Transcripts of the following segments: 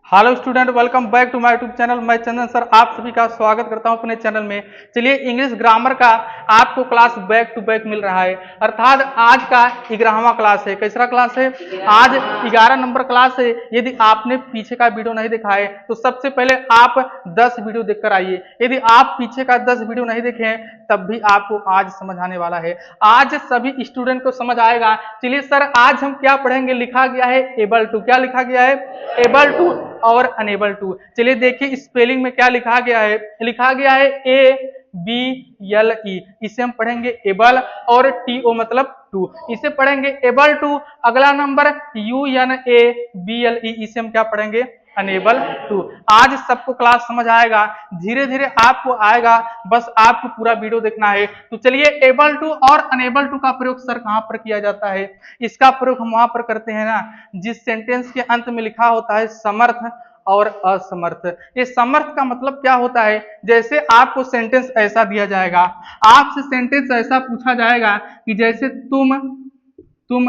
Hello student, welcome back to my YouTube channel. मैं Chandan sir आप सभी का स्वागत करता हूं अपने चैनल में। चलिए, इंग्लिश ग्रामर का आपको क्लास बैक टू बैक मिल रहा है, अर्थात आज का 11वां क्लास है। कैसा क्लास है? आज 11 नंबर क्लास है। यदि आपने पीछे का वीडियो नहीं देखा है तो सबसे पहले आप 10 वीडियो देखकर आइए। यदि आप पीछे का 10 वीडियो नहीं देखे हैं तब भी आपको आज समझ आने वाला है। आज सभी स्टूडेंट को समझ आएगा। चलिए सर, आज हम क्या पढ़ेंगे? लिखा गया है एबल टू। क्या लिखा गया है? एबल टू और अनेबल टू। चलिए देखिए स्पेलिंग में क्या लिखा गया है। लिखा गया है ABLE। इसे हम पढ़ेंगे एबल, और TO मतलब टू, इसे पढ़ेंगे एबल टू। अगला नंबर UNABLE, इसे हम क्या पढ़ेंगे? Unable to. आज सबको क्लास समझ आएगा, धीरे धीरे आपको आएगा, बस आपको पूरा वीडियो देखना है। तो चलिए, एबल टू और अनेबल टू का प्रयोग सर कहां पर किया जाता है? इसका प्रयोग हम वहां पर करते हैं ना, जिस सेंटेंस के अंत में लिखा होता है समर्थ और असमर्थ। ये समर्थ का मतलब क्या होता है? जैसे आपको सेंटेंस ऐसा दिया जाएगा, आपसे सेंटेंस ऐसा पूछा जाएगा कि जैसे तुम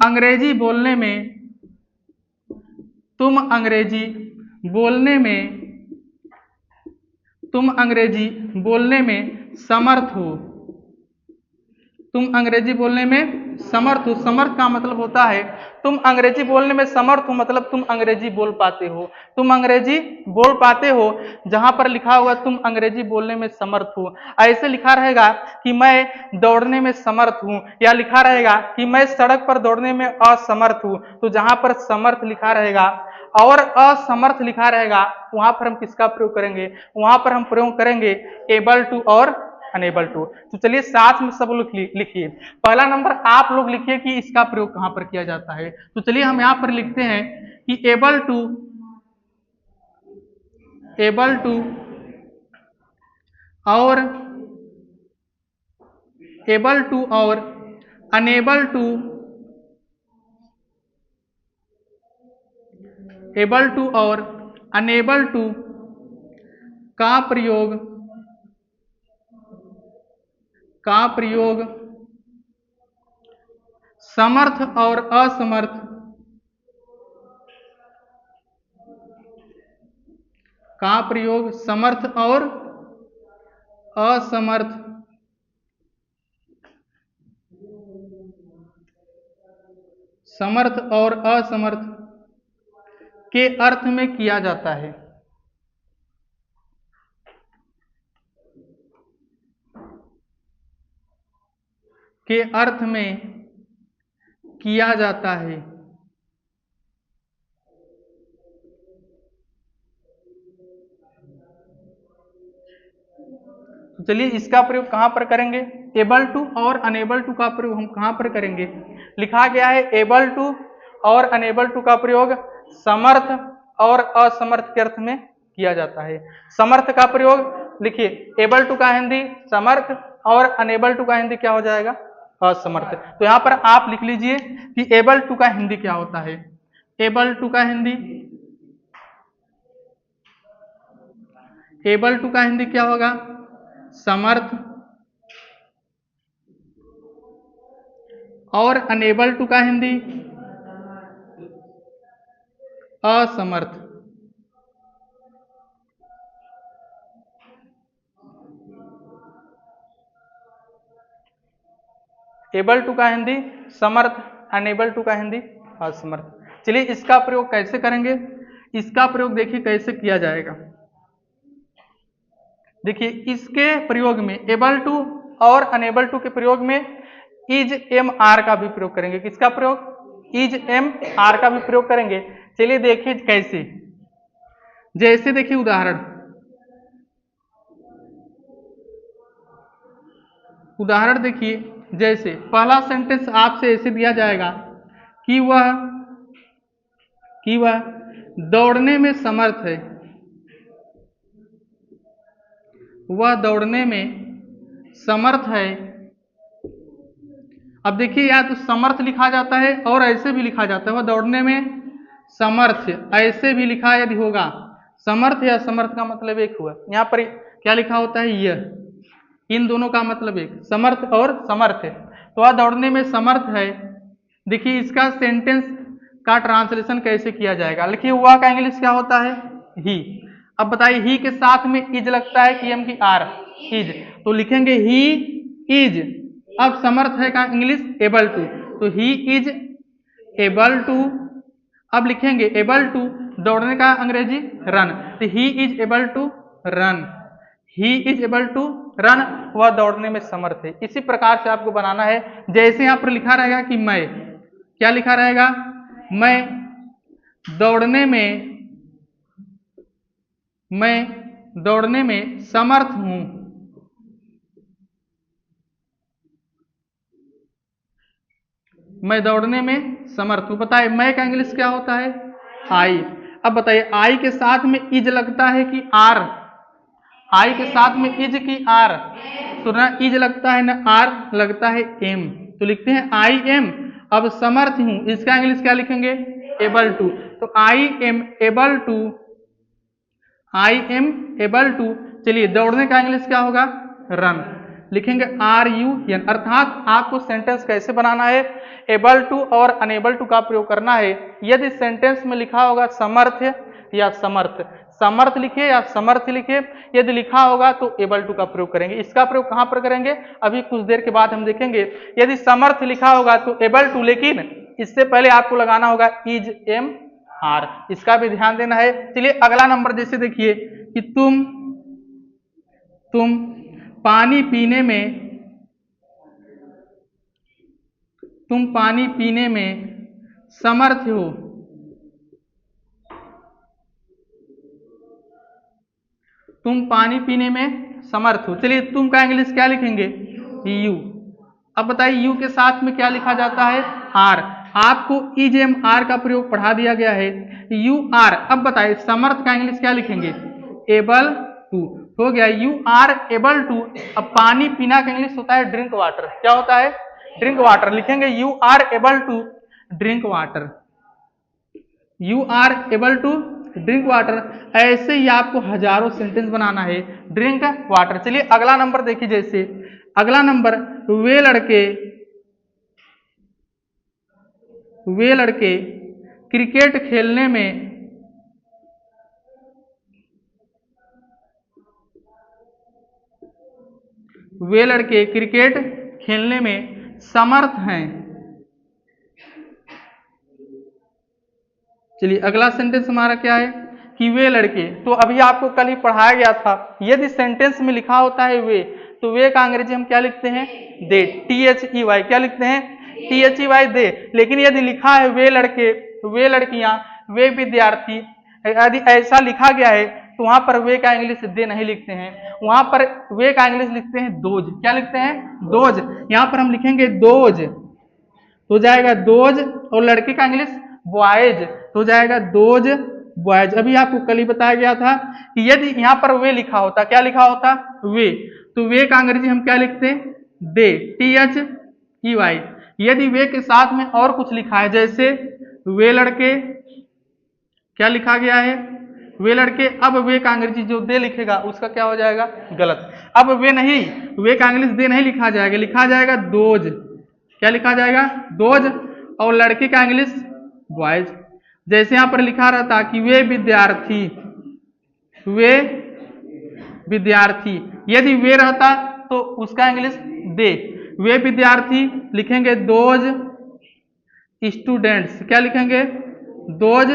अंग्रेजी बोलने में तुम अंग्रेजी बोलने में तुम अंग्रेजी बोलने में समर्थ हो। तुम अंग्रेजी बोलने में समर्थ हो। समर्थ का मतलब होता है तुम अंग्रेजी बोलने में समर्थ हो, मतलब तुम अंग्रेजी बोल पाते हो। तुम अंग्रेजी बोल पाते हो। जहां पर लिखा हुआ तुम अंग्रेजी बोलने में समर्थ हो, ऐसे लिखा रहेगा कि मैं दौड़ने में समर्थ हूं, या लिखा रहेगा कि मैं सड़क पर दौड़ने में असमर्थ हूं। तो जहां पर समर्थ लिखा रहेगा और असमर्थ लिखा रहेगा, वहां पर हम किसका प्रयोग करेंगे? वहां पर हम प्रयोग करेंगे एबल टू और अनेबल टू। तो चलिए साथ में सब लोग लिखिए। पहला नंबर आप लोग लिखिए कि इसका प्रयोग कहां पर किया जाता है। तो चलिए हम यहां पर लिखते हैं कि एबल टू और एबल टू और अनेबल टू एबल टू और अनेबल टू का प्रयोग समर्थ और असमर्थ का प्रयोग समर्थ और असमर्थ समर्थ और असमर्थ के अर्थ में किया जाता है। के अर्थ में किया जाता है। तो चलिए इसका प्रयोग कहां पर करेंगे? एबल टू और अनेबल टू का प्रयोग हम कहां पर करेंगे? लिखा गया है एबल टू और अनेबल टू का प्रयोग समर्थ और असमर्थ के अर्थ में किया जाता है। समर्थ का प्रयोग लिखिए, एबल टू का हिंदी समर्थ और अनेबल टू का हिंदी क्या हो जाएगा? असमर्थ। तो यहां पर आप लिख लीजिए कि एबल टू का हिंदी क्या होता है। एबल टू का हिंदी क्या होगा? समर्थ। और अनेबल टू का हिंदी असमर्थ। एबल टू का हिंदी समर्थ, अनेबल टू का हिंदी असमर्थ। चलिए इसका प्रयोग कैसे करेंगे? इसका प्रयोग देखिए कैसे किया जाएगा। देखिए इसके प्रयोग में एबल टू और अनेबल टू के प्रयोग में इज एम आर का भी प्रयोग करेंगे। किसका प्रयोग? इज एम आर का भी प्रयोग करेंगे। चलिए देखिए कैसे। जैसे देखिए उदाहरण देखिए। जैसे पहला सेंटेंस आपसे ऐसे दिया जाएगा कि वह दौड़ने में समर्थ है। वह दौड़ने में समर्थ है। अब देखिए, या तो समर्थ लिखा जाता है और ऐसे भी लिखा जाता है, वह दौड़ने में समर्थ, ऐसे भी लिखा यदि होगा। समर्थ या समर्थ का मतलब एक हुआ। यहाँ पर क्या लिखा होता है? यह, इन दोनों का मतलब एक, समर्थ और समर्थ है। तो वह दौड़ने में समर्थ है। देखिए इसका सेंटेंस का ट्रांसलेशन कैसे किया जाएगा। लिखिए हुआ का इंग्लिश क्या होता है, ही। अब बताइए ही के साथ में इज लगता है कि एम की आर, इज, तो लिखेंगे ही इज। अब समर्थ है का इंग्लिश एबल टू, तो ही इज एबल टू। अब लिखेंगे एबल टू, दौड़ने का अंग्रेजी रन, तो he is able to run, he is able to run, वह दौड़ने में समर्थ है। इसी प्रकार से आपको बनाना है। जैसे यहाँ पर लिखा रहेगा कि मैं, क्या लिखा रहेगा, मैं दौड़ने में समर्थ हूं, मैं दौड़ने में समर्थ हूं। बताइए मैं का इंग्लिश क्या होता है, आई। अब बताइए आई के साथ में इज लगता है कि आर, आई के साथ में इज की आर, तो ना इज लगता है ना आर लगता है एम, तो लिखते हैं आई एम। अब समर्थ हूं, इसका इंग्लिश क्या लिखेंगे, एबल टू, तो I am able to, I am able to. चलिए दौड़ने का इंग्लिश क्या होगा, रन, लिखेंगे आर यू एन। अर्थात आपको सेंटेंस कैसे बनाना है, एबल टू और अनेबल टू का प्रयोग करना है। यदि सेंटेंस में लिखा होगा समर्थ या समर्थ, समर्थ लिखिए या समर्थ लिखिए, यदि लिखा होगा तो एबल टू का प्रयोग करेंगे। इसका प्रयोग कहां पर करेंगे, अभी कुछ देर के बाद हम देखेंगे। यदि समर्थ लिखा होगा तो एबल टू, लेकिन इससे पहले आपको लगाना होगा इज एम आर, इसका भी ध्यान देना है। चलिए अगला नंबर जैसे देखिए कि तुम पानी पीने में समर्थ हो, तुम पानी पीने में समर्थ हो। चलिए तुम का इंग्लिश क्या लिखेंगे, यू। अब बताइए यू के साथ में क्या लिखा जाता है, आर। आपको इज एम आर का प्रयोग पढ़ा दिया गया है, यू आर। अब बताइए समर्थ का इंग्लिश क्या लिखेंगे, एबल टू, हो गया यू आर एबल टू। अब पानी पीना का इंग्लिश होता है ड्रिंक वाटर, क्या होता है, ड्रिंक वाटर, लिखेंगे you are able to drink water, you are able to drink water. ऐसे ही आपको हजारों सेंटेंस बनाना है, ड्रिंक वाटर। चलिए अगला नंबर देखिए, जैसे अगला नंबर, वे लड़के क्रिकेट खेलने में समर्थ हैं। चलिए अगला सेंटेंस हमारा क्या है कि वे लड़के, तो अभी आपको कल ही पढ़ाया गया था, यदि सेंटेंस में लिखा होता है वे, तो वे का अंग्रेजी हम क्या लिखते हैं, दे, THEY, क्या लिखते हैं, THEY, दे। लेकिन यदि लिखा है वे लड़के, वे लड़कियां, वे विद्यार्थी, यदि ऐसा लिखा गया है तो वहां पर वे का इंग्लिश दे नहीं लिखते हैं, वहां पर वे का इंग्लिश लिखते हैं दोज, क्या लिखते हैं, दोज। यहां पर हम लिखेंगे दोज, तो जाएगा दोज, और लड़के का इंग्लिश बॉयज, तो जाएगा दोज बॉयज। अभी आपको कल ही बताया गया था कि यदि यहाँ पर वे लिखा होता, क्या लिखा होता, वे, तो वे का अंग्रेजी हम क्या लिखते हैं, दे, THEY। यदि वे के साथ में और कुछ लिखा है, जैसे वे लड़के, क्या लिखा गया है, वे लड़के, अब वे का अंग्रेजी जो दे लिखेगा उसका क्या हो जाएगा, गलत। अब वे नहीं, वे का इंग्लिश दे नहीं लिखा जाएगा, लिखा जाएगा दोज, क्या लिखा जाएगा, दोज, और लड़के का इंग्लिश बॉयज। जैसे यहां पर लिखा रहता कि वे विद्यार्थी, यदि वे रहता तो उसका इंग्लिश दे, वे विद्यार्थी, लिखेंगे दोज स्टूडेंट्स, क्या लिखेंगे, दोज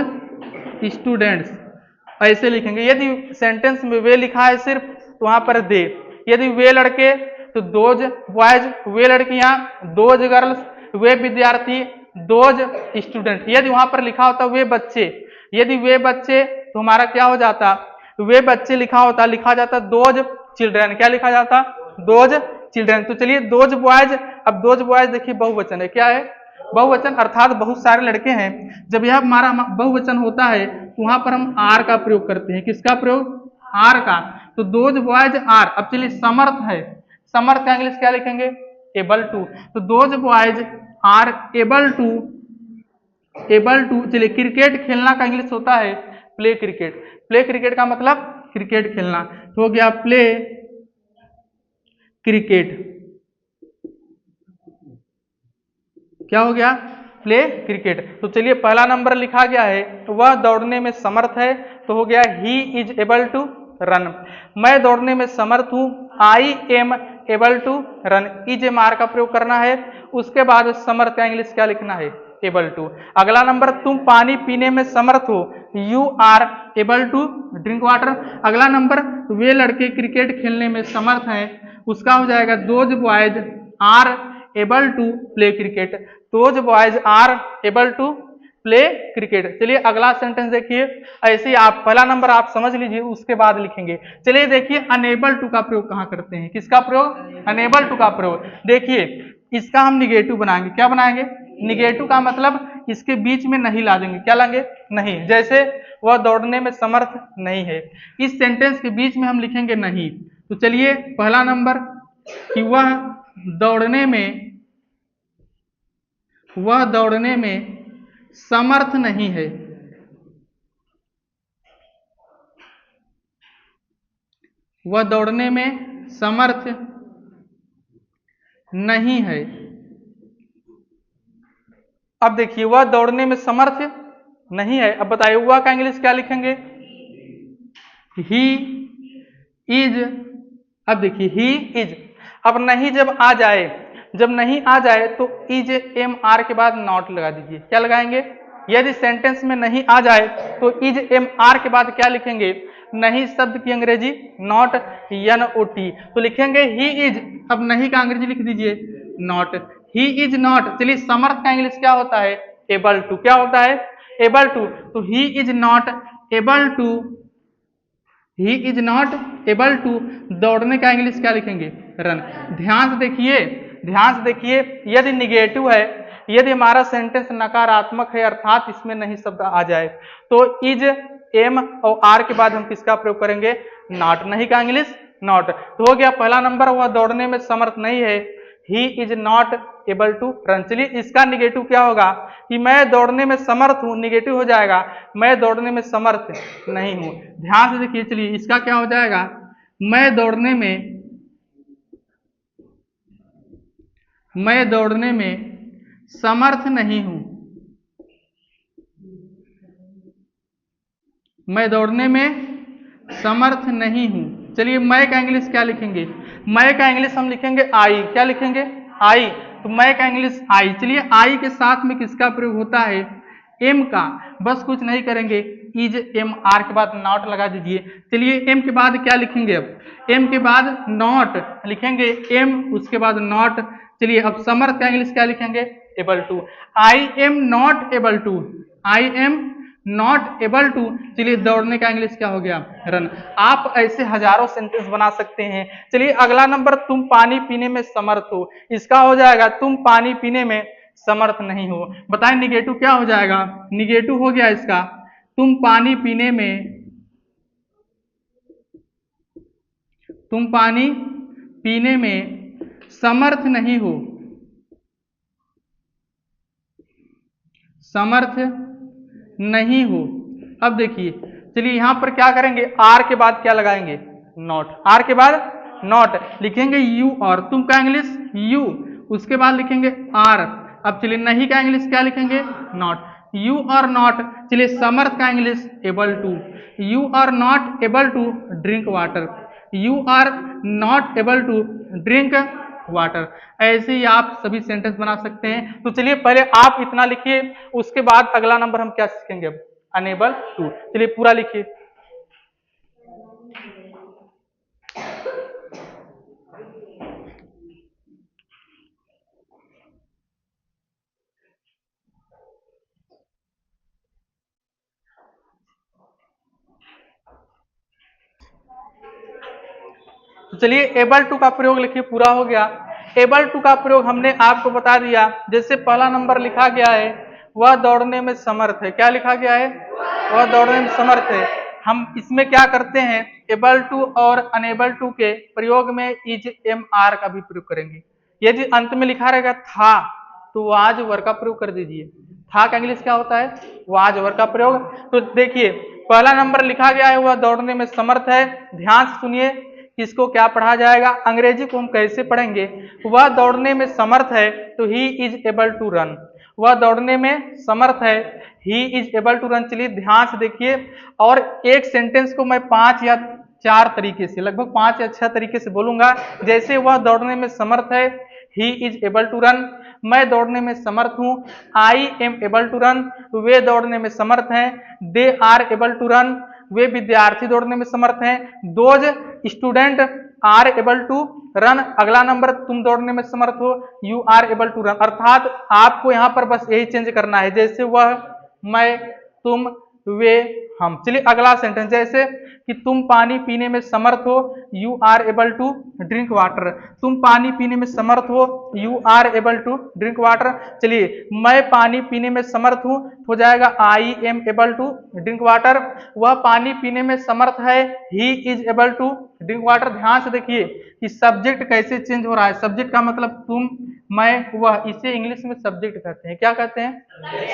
स्टूडेंट्स, ऐसे लिखेंगे। यदि सेंटेंस में वे लिखा है सिर्फ तो वहां पर दे, यदि वे लड़के तो दोज बॉयज, वे लड़कियां दोज गर्ल्स, वे विद्यार्थी दोज स्टूडेंट। यदि वहां पर लिखा होता वे बच्चे, यदि वे बच्चे तो हमारा क्या हो जाता, वे बच्चे लिखा होता, लिखा जाता दोज चिल्ड्रन, क्या लिखा जाता, दोज चिल्ड्रन। तो चलिए दोज बॉयज, अब दोज बॉयज देखिए बहुवचन है, क्या है, बहुवचन, अर्थात बहुत सारे लड़के हैं। जब यह हमारा बहुवचन होता है तो वहां पर हम आर का प्रयोग करते हैं, किसका प्रयोग, आर का, तो दोज बॉयज आर। अब चलिए समर्थ है, समर्थ का इंग्लिश क्या लिखेंगे, एबल टू, तो those boys are able to, चलिए क्रिकेट खेलना का इंग्लिश होता है प्ले क्रिकेट, प्ले क्रिकेट का मतलब क्रिकेट खेलना, तो हो गया प्ले क्रिकेट, क्या हो गया, प्ले क्रिकेट। तो चलिए पहला नंबर लिखा गया है वह दौड़ने में समर्थ है, तो हो गया he is able to run. मैं दौड़ने में समर्थ हूं, I am able to run, is am are का प्रयोग करना है। उसके बाद समर्थ का इंग्लिश क्या लिखना है, एबल टू। अगला नंबर तुम पानी पीने में समर्थ हो, you are able to drink water. अगला नंबर वे लड़के क्रिकेट खेलने में समर्थ हैं, उसका हो जाएगा those boys are able to play cricket, those boys are able to play cricket. चलिए अगला सेंटेंस देखिए, ऐसे ही आप पहला नंबर आप समझ लीजिए, उसके बाद लिखेंगे। चलिए देखिए अनेबल टू का प्रयोग कहाँ करते हैं, किसका प्रयोग, अनेबल टू का प्रयोग। देखिए इसका हम निगेटिव बनाएंगे, क्या बनाएंगे, निगेटिव का मतलब इसके बीच में नहीं ला देंगे, क्या लाएंगे, नहीं। जैसे वह दौड़ने में समर्थ नहीं है, इस सेंटेंस के बीच में हम लिखेंगे नहीं। तो चलिए पहला नंबर कि वह दौड़ने में समर्थ नहीं है, वह दौड़ने में समर्थ नहीं है। अब देखिए वह दौड़ने में समर्थ नहीं है, अब बताइए वह का इंग्लिश क्या लिखेंगे, ही इज। अब देखिए ही इज, अब नहीं जब आ जाए, जब नहीं आ जाए तो इज एम आर के बाद नॉट लगा दीजिए, क्या लगाएंगे। यदि सेंटेंस में नहीं आ जाए तो इज एम आर के बाद क्या लिखेंगे, नहीं शब्द की अंग्रेजी नॉट, एन ओ टी, तो लिखेंगे ही इज। अब नहीं का अंग्रेजी लिख दीजिए नॉट, ही इज नॉट। चलिए समर्थ का इंग्लिश क्या होता है, एबल टू, क्या होता है, एबल टू। तो he is not able to, he is not able to, दौड़ने का इंग्लिश क्या लिखेंगे, रन। ध्यान से देखिए, ध्यान से देखिए, यदि निगेटिव है, यदि हमारा सेंटेंस नकारात्मक है अर्थात इसमें नहीं शब्द आ जाए, तो इज एम और आर के बाद हम किसका प्रयोग करेंगे, नॉट, नहीं का इंग्लिश नॉट। तो हो गया पहला नंबर, वह दौड़ने में समर्थ नहीं है, he is not able to run. चलिए इसका निगेटिव क्या होगा कि मैं दौड़ने में समर्थ हूं, निगेटिव हो जाएगा मैं दौड़ने में समर्थ नहीं हूं। ध्यान से देखिए, चलिए इसका क्या हो जाएगा, मैं दौड़ने में समर्थ नहीं हूं, मैं दौड़ने में समर्थ नहीं हूं। चलिए मैं का इंग्लिश क्या लिखेंगे, मैं का इंग्लिश हम लिखेंगे आई, क्या लिखेंगे, आई। तो मैं का इंग्लिश आई। चलिए आई के साथ में किसका प्रयोग होता है, एम का, बस कुछ नहीं करेंगे, इज एम आर के बाद नॉट लगा दीजिए। चलिए एम के बाद क्या लिखेंगे, अब एम के बाद नॉट लिखेंगे, एम उसके बाद नॉट। चलिए अब समर्थ का इंग्लिश क्या लिखेंगे, able to, I am not able to, I am not able to. चलिए दौड़ने का इंग्लिश क्या हो गया, रन। आप ऐसे हजारों सेंटेंस बना सकते हैं। चलिए अगला नंबर तुम पानी पीने में समर्थ हो, इसका हो जाएगा तुम पानी पीने में समर्थ नहीं हो। बताएं निगेटिव क्या हो जाएगा, निगेटिव हो गया इसका, तुम पानी पीने में समर्थ नहीं हो, समर्थ नहीं हो। अब देखिए चलिए यहां पर क्या करेंगे, आर के बाद क्या लगाएंगे, नॉट, आर के बाद नॉट लिखेंगे यू और, तुम का इंग्लिश यू, उसके बाद लिखेंगे आर। अब चलिए नहीं का इंग्लिश क्या लिखेंगे, नॉट, यू आर नॉट। चलिए समर्थ का English able to, you are not able to drink water, you are not able to drink water. ऐसे ही आप सभी सेंटेंस बना सकते हैं। तो चलिए पहले आप इतना लिखिए, उसके बाद अगला नंबर हम क्या सीखेंगे, अब अनेबल टू। चलिए पूरा लिखिए, तो चलिए एबल टू का प्रयोग लिखिए, पूरा हो गया। एबल टू का प्रयोग हमने आपको बता दिया। जैसे पहला नंबर लिखा गया है वह दौड़ने में समर्थ है, क्या लिखा गया है, वह दौड़ने में समर्थ है। हम इसमें क्या करते हैं, एबल टू और अनेबल टू के प्रयोग में इज एम आर का भी प्रयोग करेंगे। यदि अंत में लिखा रहेगा था तो वाज वर का प्रयोग कर दीजिए। था का इंग्लिश क्या होता है, वाज वर का प्रयोग। तो देखिए पहला नंबर लिखा गया है वह दौड़ने में समर्थ है। ध्यान से सुनिए किसको क्या पढ़ा जाएगा, अंग्रेजी को हम कैसे पढ़ेंगे। वह दौड़ने में समर्थ है तो he is able to run, वह दौड़ने में समर्थ है। He is able to run. चलिए ध्यान से देखिए, और एक सेंटेंस को मैं 5 या 4 तरीके से, लगभग 5 या 6 तरीके से बोलूंगा। जैसे वह दौड़ने में समर्थ है, he is able to run. मैं दौड़ने में समर्थ हूँ, I am able to run. वे दौड़ने में समर्थ हैं, they are able to run. वे विद्यार्थी दौड़ने में समर्थ हैं, those student are able to run. अगला नंबर, तुम दौड़ने में समर्थ हो, you are able to run. अर्थात आपको यहाँ पर बस यही चेंज करना है, जैसे वह, मैं, तुम, वे, हम। चलिए अगला सेंटेंस, जैसे कि तुम पानी पीने में समर्थ हो, you are able to drink water. तुम पानी पीने में समर्थ हो, you are able to drink water. चलिए मैं पानी पीने में समर्थ हूँ, हो जाएगा I am able to drink water. वह पानी पीने में समर्थ है, he is able to drink water. ध्यान से देखिए कि सब्जेक्ट कैसे चेंज हो रहा है। सब्जेक्ट का मतलब तुम, मैं, वह। इसे इंग्लिश में सब्जेक्ट कहते हैं। क्या कहते हैं?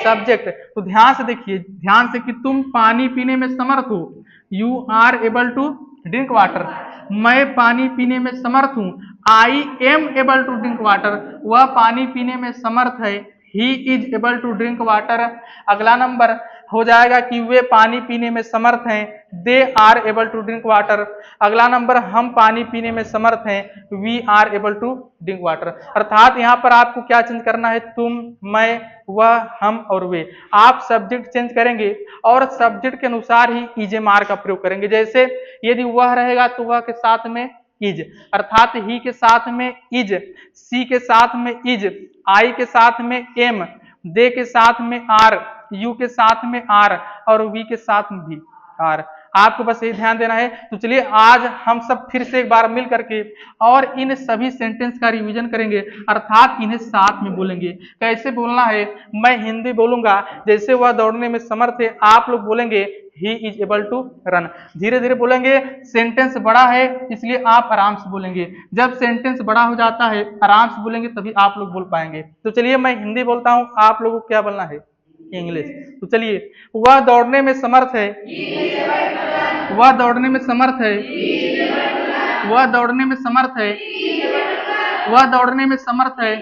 सब्जेक्ट। तो ध्यान से देखिए, ध्यान से, कि तुम पानी पीने में समर्थ हो, you are able to drink water. मैं पानी पीने में समर्थ हूँ, I am able to drink water. वह पानी पीने में समर्थ है, he is able to drink water. अगला नंबर हो जाएगा कि वे पानी पीने में समर्थ हैं, they are able to drink water. अगला नंबर, हम पानी पीने में समर्थ हैं, we are able to drink water. अर्थात यहाँ पर आपको क्या चेंज करना है? तुम, मैं, वह, हम और वे। आप सब्जेक्ट चेंज करेंगे और सब्जेक्ट के अनुसार ही इजेमार का प्रयोग करेंगे। जैसे यदि वह रहेगा तो वह के साथ में इज, अर्थात ही के साथ में इज, सी के साथ में इज, आई के साथ में एम, दे के साथ में आर, यू के साथ में आर और वी के साथ में भी आर। आपको बस ये ध्यान देना है। तो चलिए आज हम सब फिर से एक बार मिल करके और इन सभी सेंटेंस का रिवीजन करेंगे, अर्थात इन्हें साथ में बोलेंगे। कैसे बोलना है? मैं हिंदी बोलूंगा, जैसे वह दौड़ने में समर्थ है, आप लोग बोलेंगे he is able to run. धीरे धीरे बोलेंगे, सेंटेंस बड़ा है इसलिए आप आराम से बोलेंगे। जब सेंटेंस बड़ा हो जाता है, आराम से बोलेंगे, तभी आप लोग बोल पाएंगे। तो चलिए मैं हिंदी बोलता हूं, आप लोगों को क्या बोलना है? इंग्लिश। तो चलिए, वह दौड़ने में समर्थ है, वह दौड़ने में समर्थ है, वह दौड़ने में समर्थ है, वह दौड़ने में समर्थ है।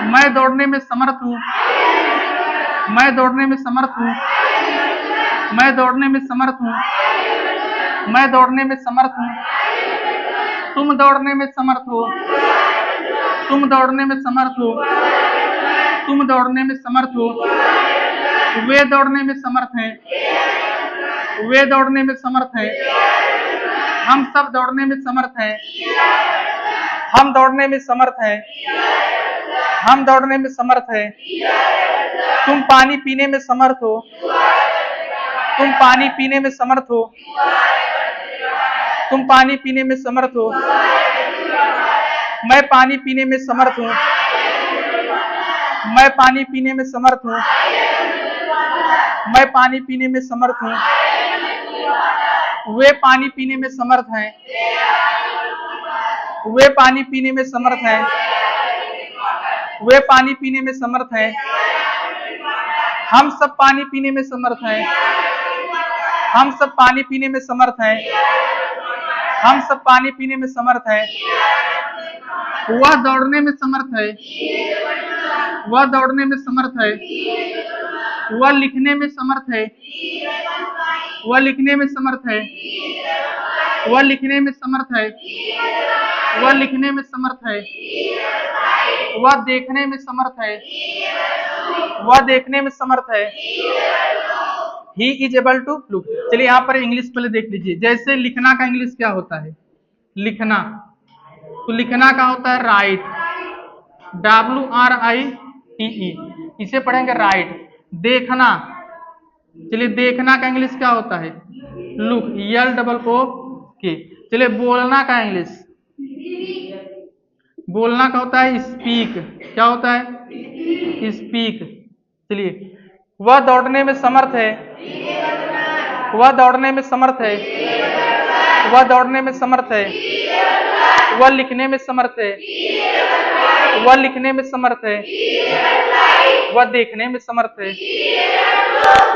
मैं दौड़ने में समर्थ हूँ, मैं दौड़ने में समर्थ हूँ, मैं दौड़ने में समर्थ हूँ, मैं दौड़ने में समर्थ हूँ। तुम दौड़ने में समर्थ हो, तुम दौड़ने में समर्थ हो, तुम दौड़ने में समर्थ हो। वे दौड़ने में समर्थ हैं, वे दौड़ने में समर्थ हैं। हम सब दौड़ने में समर्थ हैं, हम दौड़ने में समर्थ हैं, हम दौड़ने में समर्थ हैं। तुम पानी पीने में समर्थ हो, तुम पानी पीने में समर्थ हो, तुम पानी पीने में समर्थ हो। मैं पानी पीने में समर्थ हूँ, मैं पानी पीने में समर्थ हूँ, मैं पानी पीने में समर्थ हूँ। वे पानी पीने में समर्थ हैं, वे पानी पीने में समर्थ हैं, वे पानी पीने में समर्थ हैं। हम सब पानी पीने में समर्थ हैं, हम सब पानी पीने में समर्थ हैं, हम सब पानी पीने में समर्थ हैं। वह दौड़ने में समर्थ है, वह दौड़ने में समर्थ है, वह लिखने में समर्थ है, वह लिखने में समर्थ है, वह लिखने में समर्थ है, वह लिखने में समर्थ है। वह देखने में समर्थ है, वह देखने में समर्थ है। He is able to look. चलिए यहाँ पर इंग्लिश पहले देख लीजिए। जैसे लिखना का इंग्लिश क्या होता है? लिखना। तो लिखना का होता है राइट, WRITE, इसे पढ़ेंगे राइट। देखना, चलिए देखना का इंग्लिश क्या होता है? Look, LOOK। चलिए बोलना का इंग्लिश, बोलना का होता है स्पीक। क्या होता है? स्पीक। चलिए, वह दौड़ने में समर्थ है, वह दौड़ने में समर्थ है, वह दौड़ने में समर्थ है। वह लिखने में समर्थ है, वह लिखने में समर्थ है। वह देखने में समर्थ है,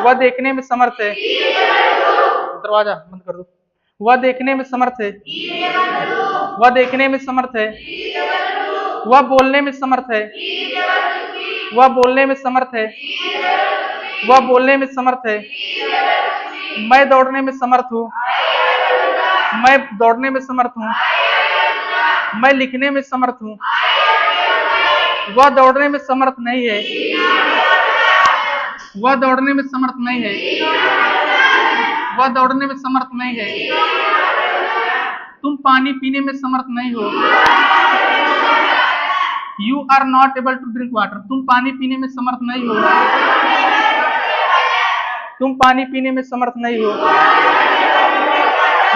वह देखने में समर्थ है। दरवाजा बंद कर दो। वह देखने में समर्थ है, वह देखने में समर्थ है। वह बोलने में समर्थ है, वह बोलने में समर्थ है, वह बोलने में समर्थ है। मैं दौड़ने में समर्थ हूँ, मैं दौड़ने में समर्थ हूँ। मैं लिखने में समर्थ हूँ, वह दौड़ने में समर्थ नहीं है, वह दौड़ने में समर्थ नहीं है, वह दौड़ने में समर्थ नहीं है। तुम पानी पीने में समर्थ नहीं हो, you are not able to drink water. तुम पानी पीने में समर्थ नहीं हो, तुम पानी पीने में समर्थ नहीं हो।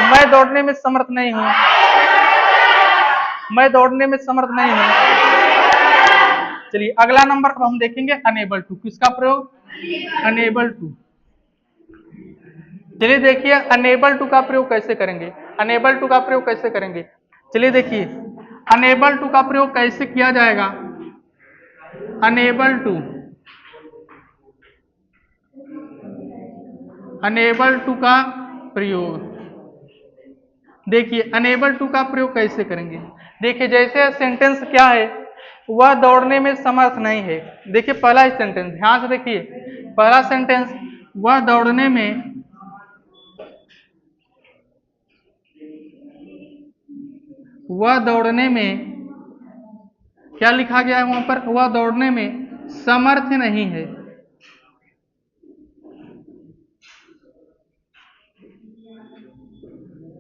मैं दौड़ने में समर्थ नहीं हूं, मैं दौड़ने में समर्थ नहीं हूं। चलिए अगला नंबर अब हम देखेंगे अनेबल टू। किसका प्रयोग? Unable to. चलिए देखिए अनेबल टू का प्रयोग कैसे करेंगे, अनेबल टू का प्रयोग कैसे करेंगे। चलिए देखिए अनेबल टू का प्रयोग कैसे किया जाएगा। अनेबल टू, अनेबल टू का प्रयोग देखिए, अनेबल टू का प्रयोग कैसे करेंगे। देखिए जैसे सेंटेंस क्या है, वह दौड़ने में समर्थ नहीं है। देखिए पहला सेंटेंस ध्यान से देखिए, पहला सेंटेंस वह दौड़ने में, वह दौड़ने में क्या लिखा गया है वहां पर, वह दौड़ने में समर्थ नहीं है।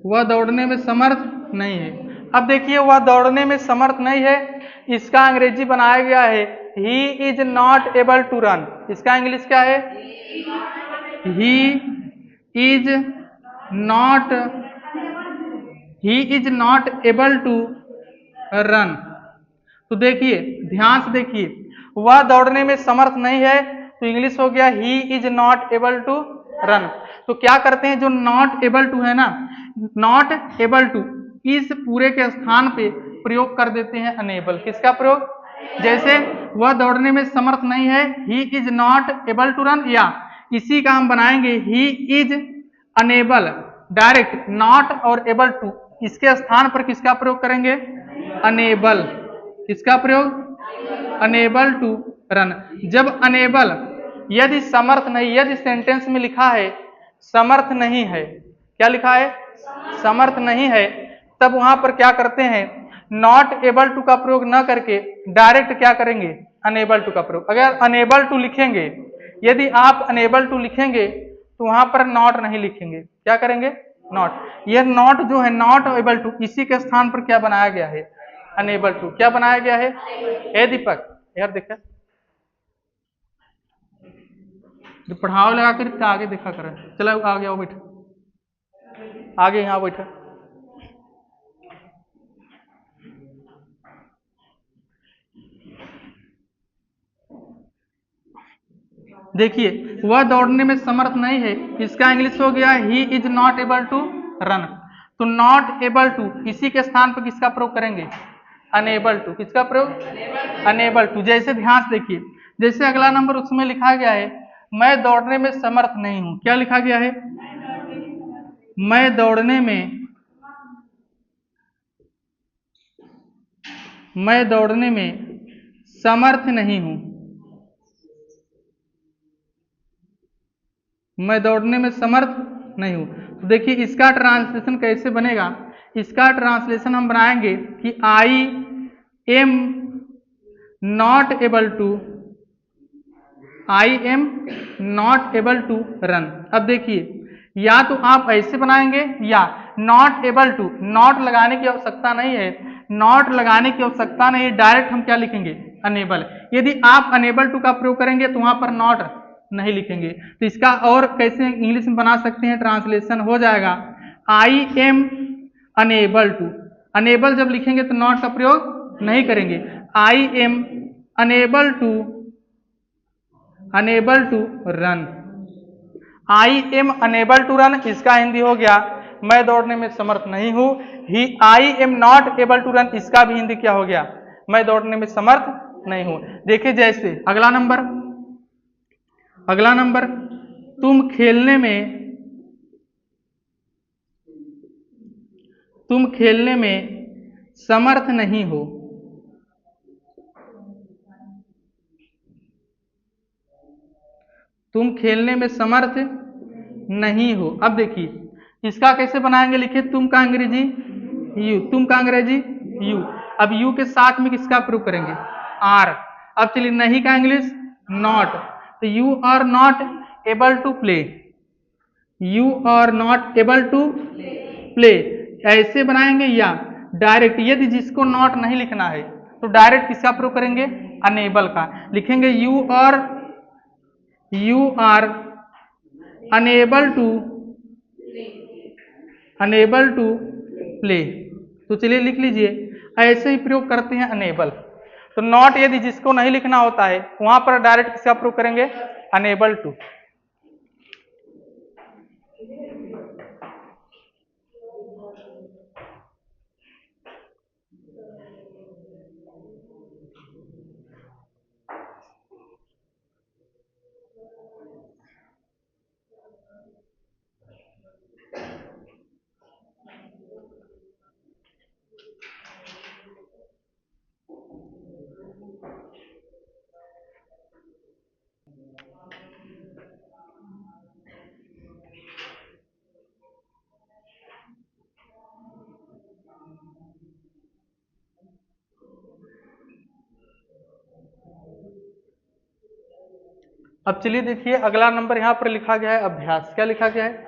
वह दौड़ने में समर्थ नहीं है। अब देखिए वह दौड़ने में समर्थ नहीं है, इसका अंग्रेजी बनाया गया है he is not able to run. इसका इंग्लिश क्या है? He is not, he is not able to run. तो देखिए ध्यान से देखिए, वह दौड़ने में समर्थ नहीं है, तो इंग्लिश हो गया he is not able to run. तो क्या करते हैं, जो नॉट एबल टू है ना, नॉट एबल टू इस पूरे के स्थान पे प्रयोग कर देते हैं अनेबल। किसका प्रयोग? जैसे वह दौड़ने में समर्थ नहीं है, he is not able to run, या इसी का हम बनाएंगे he is unable. Direct not और एबल टू इसके स्थान पर किसका प्रयोग करेंगे? अनेबल। किसका प्रयोग? Unable to run. जब अनेबल यदि समर्थ नहीं, यदि सेंटेंस में लिखा है समर्थ नहीं है, क्या लिखा है? समर्थ नहीं है, तब वहां पर क्या करते हैं, नॉट एबल टू का प्रयोग न करके डायरेक्ट क्या करेंगे? अनेबल टू का प्रयोग। अगर अनेबल टू लिखेंगे, यदि आप अनेबल टू लिखेंगे तो वहां पर नॉट नहीं लिखेंगे, क्या करेंगे? नॉट। यह नॉट जो है, नॉट एबल टू, इसी के स्थान पर क्या बनाया गया है? Unable to. क्या बनाया गया है? ए दीपक यार देखा, जो पढ़ाओ लगा कर आगे देखा कर। चलो आ गया, वो बैठा आगे, यहाँ बैठा। देखिए वह दौड़ने में समर्थ नहीं है, इसका इंग्लिश हो गया he is not able to run. तो नॉट एबल टू इसी के स्थान पर किसका प्रयोग करेंगे? Unable to. किसका प्रयोग? Unable to. जैसे ध्यान से देखिए, जैसे अगला नंबर उसमें लिखा गया है मैं दौड़ने में समर्थ नहीं हूं। क्या लिखा गया है? मैं दौड़ने में, मैं दौड़ने में समर्थ नहीं हूं, मैं दौड़ने में समर्थ नहीं हूं। तो देखिए इसका ट्रांसलेशन कैसे बनेगा। इसका ट्रांसलेशन हम बनाएंगे कि I am not able to, I am not able to run. अब देखिए या तो आप ऐसे बनाएंगे या नॉट एबल टू, नॉट लगाने की आवश्यकता नहीं है, नॉट लगाने की आवश्यकता नहीं, डायरेक्ट हम क्या लिखेंगे? अनेबल। यदि आप अनेबल टू का प्रयोग करेंगे तो वहां पर नॉट नहीं लिखेंगे। तो इसका और कैसे इंग्लिश में बना सकते हैं, ट्रांसलेशन हो जाएगा I am unable to. Unable जब लिखेंगे तो नॉट का प्रयोग नहीं करेंगे। I am unable to, unable to run. I am unable to run, इसका हिंदी हो गया मैं दौड़ने में समर्थ नहीं हूं। He I am not able to run, इसका भी हिंदी क्या हो गया? मैं दौड़ने में समर्थ नहीं हूं। देखिए जैसे अगला नंबर, अगला नंबर तुम खेलने में, तुम खेलने में समर्थ नहीं हो। तुम खेलने में समर्थ नहीं हो। अब देखिए इसका कैसे बनाएंगे, लिखिए तुम का अंग्रेजी यू, तुम का अंग्रेजी यू। अब यू के साथ में किसका प्रयोग करेंगे, आर। अब चलिए नहीं का इंग्लिश नॉट, तो you are not able to play, you are not able to play. ऐसे बनाएंगे या डायरेक्ट, यदि जिसको नॉट नहीं लिखना है तो डायरेक्ट किसका प्रयोग करेंगे, अनेबल का। लिखेंगे you are unable to play. तो चलिए लिख लीजिए, ऐसे ही प्रयोग करते हैं अनेबल। तो नॉट यदि जिसको नहीं लिखना होता है वहां पर डायरेक्ट किसका प्रयोग करेंगे, अनेबल टू। अब चलिए देखिए अगला नंबर यहाँ पर लिखा गया है अभ्यास। क्या लिखा गया है,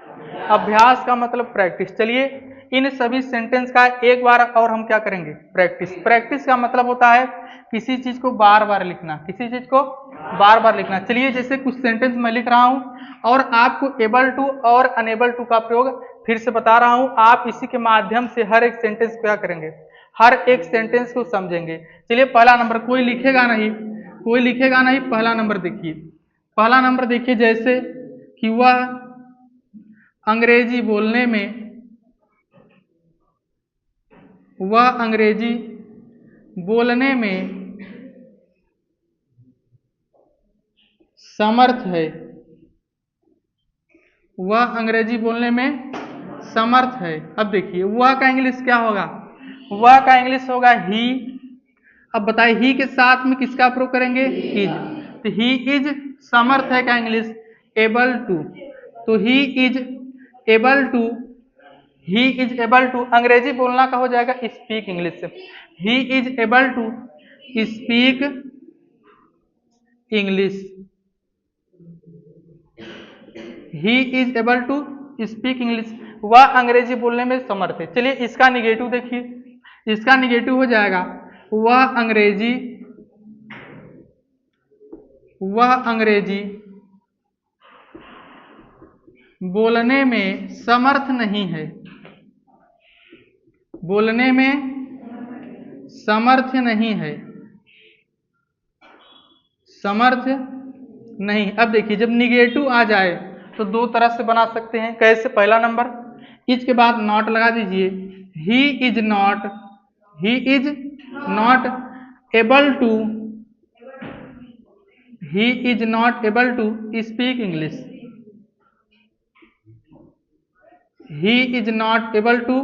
अभ्यास का मतलब प्रैक्टिस। चलिए इन सभी सेंटेंस का एक बार और हम क्या करेंगे, प्रैक्टिस। प्रैक्टिस का मतलब होता है किसी चीज को बार बार लिखना, किसी चीज को बार बार लिखना। चलिए जैसे कुछ सेंटेंस मैं लिख रहा हूं और आपको एबल टू और अनेबल टू का प्रयोग फिर से बता रहा हूं, आप इसी के माध्यम से हर एक सेंटेंस को क्या करेंगे, हर एक सेंटेंस को समझेंगे। चलिए पहला नंबर, कोई लिखेगा नहीं, कोई लिखेगा नहीं। पहला नंबर देखिए, पहला नंबर देखिए जैसे कि वह अंग्रेजी बोलने में, वह अंग्रेजी बोलने में समर्थ है, वह अंग्रेजी बोलने में समर्थ है। अब देखिए वह का इंग्लिश क्या होगा, वह का इंग्लिश होगा ही। अब बताइए ही के साथ में किसका प्रयोग करेंगे, इज। तो ही इज समर्थ है का इंग्लिश, एबल टू। तो he is able to, he is able to अंग्रेजी बोलना का हो जाएगा speak English. He is able to speak English, he is able to speak English, वह अंग्रेजी बोलने में समर्थ है। चलिए इसका निगेटिव देखिए, इसका निगेटिव हो जाएगा वह अंग्रेजी बोलने में समर्थ नहीं है, बोलने में समर्थ नहीं है, समर्थ नहीं। अब देखिए जब निगेटिव आ जाए तो दो तरह से बना सकते हैं। कैसे, पहला नंबर इज के बाद नॉट लगा दीजिए, he is not able to, he is not able to speak English, he is not able to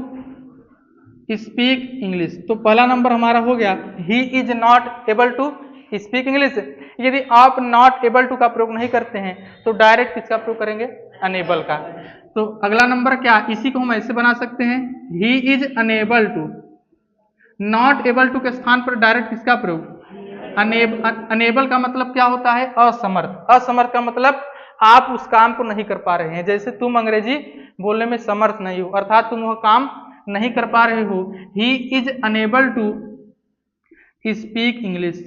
speak English. तो पहला नंबर हमारा हो गया, he is not able to speak English. यदि आप नॉट एबल टू का प्रयोग नहीं करते हैं तो डायरेक्ट किसका प्रयोग करेंगे, अनेबल का। तो अगला नंबर क्या, इसी को हम ऐसे बना सकते हैं, he is unable to. Not able to के स्थान पर डायरेक्ट किसका प्रयोग, अनेबल का मतलब क्या होता है, असमर्थ। असमर्थ का मतलब आप उस काम को नहीं कर पा रहे हैं। जैसे तुम अंग्रेजी बोलने में समर्थ नहीं हो, अर्थात तुम वह काम नहीं कर पा रहे हो। He is unable to speak English.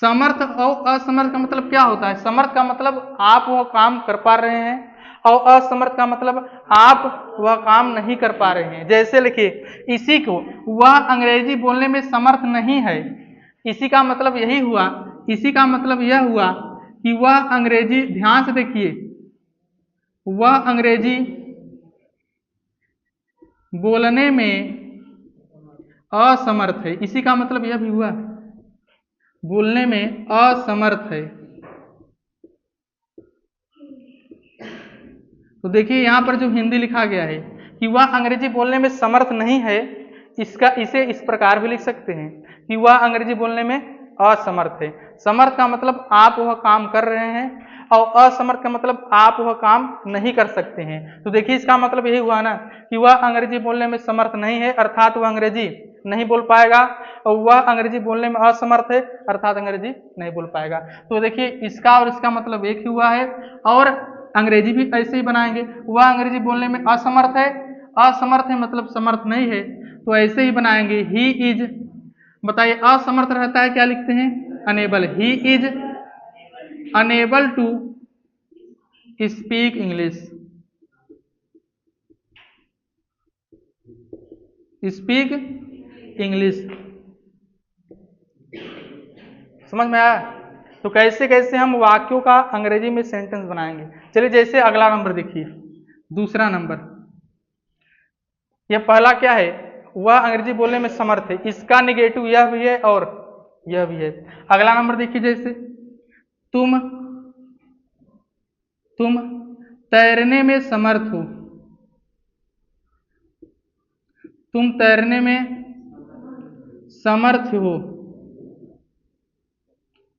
समर्थ और असमर्थ का मतलब क्या होता है, समर्थ का मतलब आप वह काम कर पा रहे हैं और असमर्थ का मतलब आप वह काम नहीं कर पा रहे हैं। जैसे लिखिए इसी को, वह अंग्रेजी बोलने में समर्थ नहीं है, इसी का मतलब यही हुआ, इसी का मतलब यह हुआ कि वह अंग्रेजी, ध्यान से देखिए, वह अंग्रेजी बोलने में असमर्थ है, इसी का मतलब यह भी हुआ, बोलने में असमर्थ है। तो देखिए यहां पर जो हिंदी लिखा गया है कि वह अंग्रेजी बोलने में समर्थ नहीं है, इसे इस प्रकार भी लिख सकते हैं कि वह अंग्रेजी बोलने में असमर्थ है। समर्थ का मतलब आप वह काम कर रहे हैं और असमर्थ का मतलब आप वह काम नहीं कर सकते हैं। तो देखिए इसका मतलब यही हुआ ना कि वह अंग्रेजी बोलने में समर्थ नहीं है अर्थात वह अंग्रेजी नहीं बोल पाएगा, और वह अंग्रेजी बोलने में असमर्थ है अर्थात अंग्रेजी नहीं बोल पाएगा। तो देखिए इसका और इसका मतलब एक ही हुआ है, और अंग्रेजी भी ऐसे ही बनाएंगे। वह अंग्रेजी बोलने में असमर्थ है, असमर्थ है मतलब समर्थ नहीं है, तो ऐसे ही बनाएंगे ही इज। बताइए असमर्थ रहता है क्या लिखते हैं? Unable. He is unable to speak English. Speak English. समझ में आया? तो कैसे कैसे हम वाक्यों का अंग्रेजी में सेंटेंस बनाएंगे। चलिए जैसे अगला नंबर देखिए, दूसरा नंबर। यह पहला क्या है? वह अंग्रेजी बोलने में समर्थ है, इसका निगेटिव यह भी है और यह भी है। अगला नंबर देखिए, जैसे तुम तैरने में समर्थ हो। तुम तैरने में समर्थ हो।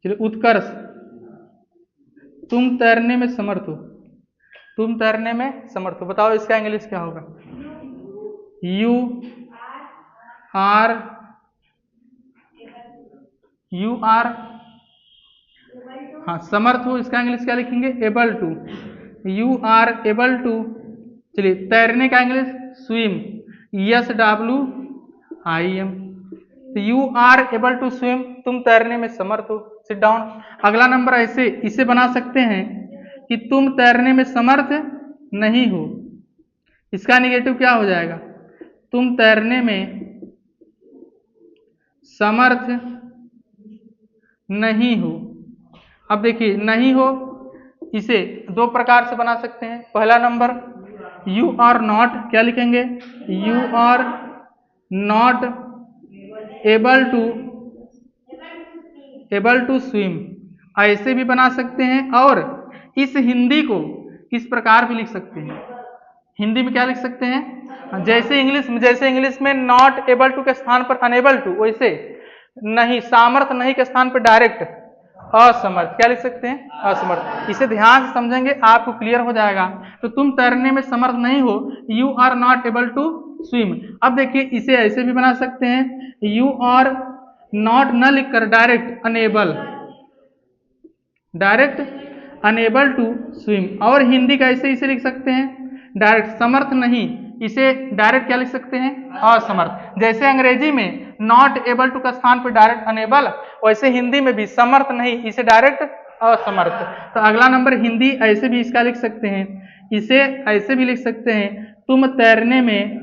चलिए उत्कर्ष, तुम तैरने में समर्थ हो। तुम तैरने में समर्थ हो, बताओ इसका इंग्लिश क्या होगा? यू आर हाँ समर्थ हो, इसका इंग्लिश क्या लिखेंगे? Able to. You are able to. चलिए तैरने का इंग्लिश स्विम, SWIM। तो you are able to swim, तुम तैरने में समर्थ हो। Sit down. अगला नंबर ऐसे इसे बना सकते हैं कि तुम तैरने में समर्थ नहीं हो। इसका निगेटिव क्या हो जाएगा? तुम तैरने में समर्थ नहीं हो। अब देखिए नहीं हो, इसे दो प्रकार से बना सकते हैं। पहला नंबर यू आर नॉट, क्या लिखेंगे? You are not able to swim, ऐसे भी बना सकते हैं। और इस हिंदी को इस प्रकार भी लिख सकते हैं। हिंदी में क्या लिख सकते हैं? जैसे इंग्लिश में नॉट एबल टू के स्थान पर अनेबल टू, वैसे नहीं, सामर्थ नहीं के स्थान पर डायरेक्ट असमर्थ, क्या लिख सकते हैं? असमर्थ। इसे ध्यान से समझेंगे आपको क्लियर हो जाएगा। तो तुम तैरने में समर्थ नहीं हो, you are not able to swim. अब देखिए इसे ऐसे भी बना सकते हैं, यू आर नॉट न लिखकर डायरेक्ट अनेबल टू स्विम। और हिंदी का ऐसे इसे लिख सकते हैं डायरेक्ट समर्थ नहीं, इसे डायरेक्ट क्या लिख सकते हैं? असमर्थ। जैसे अंग्रेजी में नॉट एबल टू का स्थान पर डायरेक्ट अनेबल, वैसे हिंदी में भी समर्थ नहीं, इसे डायरेक्ट असमर्थ। तो अगला नंबर हिंदी ऐसे भी इसका लिख सकते हैं, इसे ऐसे भी लिख सकते हैं, तुम तैरने में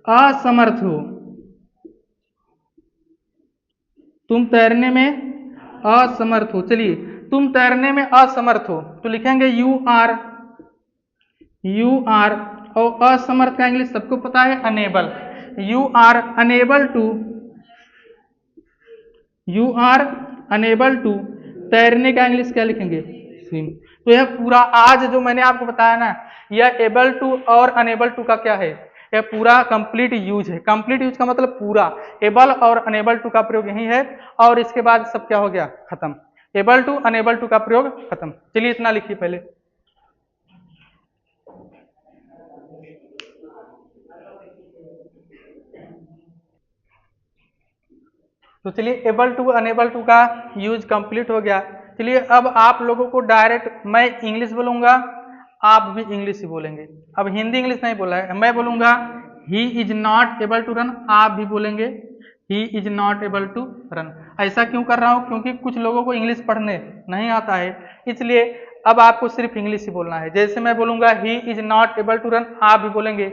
असमर्थ हो। तुम तैरने में असमर्थ हो। चलिए तुम तैरने में असमर्थ हो तो लिखेंगे यू आर, और असमर्थ का इंग्लिश सबको पता है unable. You are unable to, तैरने का इंग्लिश क्या लिखेंगे? स्विम। तो यह पूरा आज जो मैंने आपको बताया ना, यह एबल टू और अनेबल टू का क्या है? यह पूरा कंप्लीट यूज है। कंप्लीट यूज का मतलब पूरा, एबल और अनेबल टू का प्रयोग यही है, और इसके बाद सब क्या हो गया? खत्म। एबल टू अनेबल टू का प्रयोग खत्म। चलिए इतना लिखिए पहले। तो चलिए एबल टू अनेबल टू का यूज कंप्लीट हो गया। चलिए अब आप लोगों को डायरेक्ट मैं इंग्लिश बोलूंगा, आप भी इंग्लिश ही बोलेंगे। अब हिंदी इंग्लिश नहीं बोला है, मैं बोलूंगा he is not able to run, आप भी बोलेंगे he is not able to run. ऐसा क्यों कर रहा हूं? क्योंकि कुछ लोगों को इंग्लिश पढ़ने नहीं आता है, इसलिए अब आपको सिर्फ इंग्लिश ही बोलना है। जैसे मैं बोलूंगा he is not able to run, आप भी बोलेंगे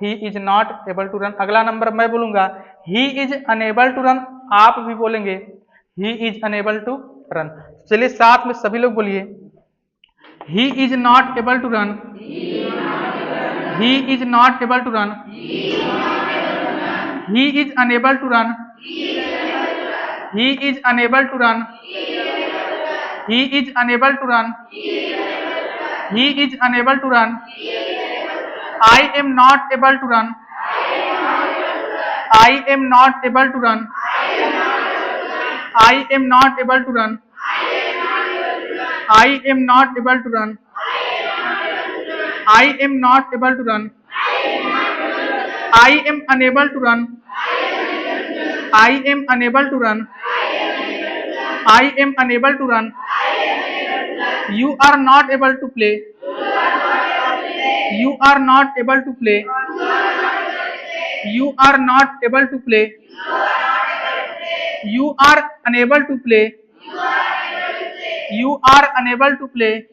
he is not able to run. अगला नंबर मैं बोलूंगा he is unable to run, आप भी बोलेंगे he is unable to run. चलिए साथ में सभी लोग बोलिए, he is not able to run, he is not able to run, he is unable to run, he is unable to run, he is unable to run, he is unable to run, I am not able to run, I am not able to run. I am not able to run. I am not able to run. I am not able to run. I am unable to run. I am unable to run. I am unable to run. You are not able to play. You are not able to play. You are not able to play. You are unable to play. You are unable to play.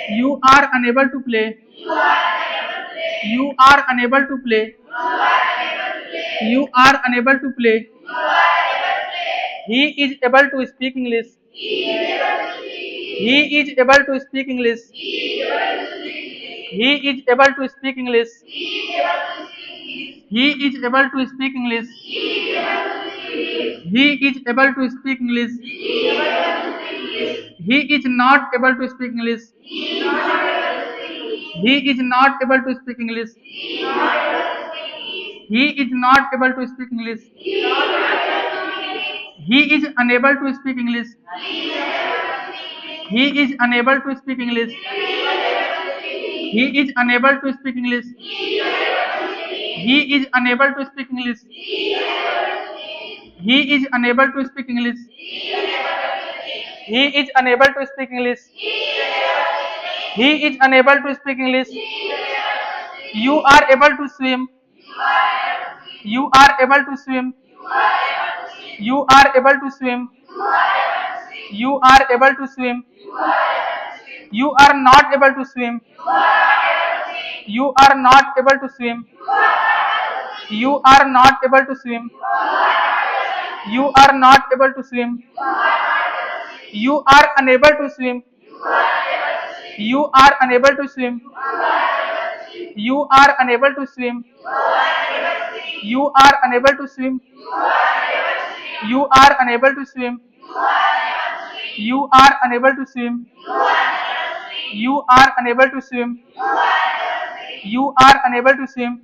You are unable to play. You are unable to play. You are unable to play. He is able to speak English. He is able to speak English. He is able to speak English. He is able to speak English. He is able to speak English. He is not able to speak English. He is not able to speak English. He is not able to speak English. He is unable to speak English. He is unable to speak English. He is unable to speak English. He is unable to speak English. He is unable to speak English. He is unable to speak English. He is unable to speak English. You are able to swim. You are able to swim. You are able to swim. You are able to swim. You are not able to swim. You are not able to swim. You are not able to swim. You are not able to swim. You are unable to swim. You are unable to swim. You are unable to swim. You are unable to swim. You are unable to swim. You are unable to swim. You are unable to swim. You are unable to swim.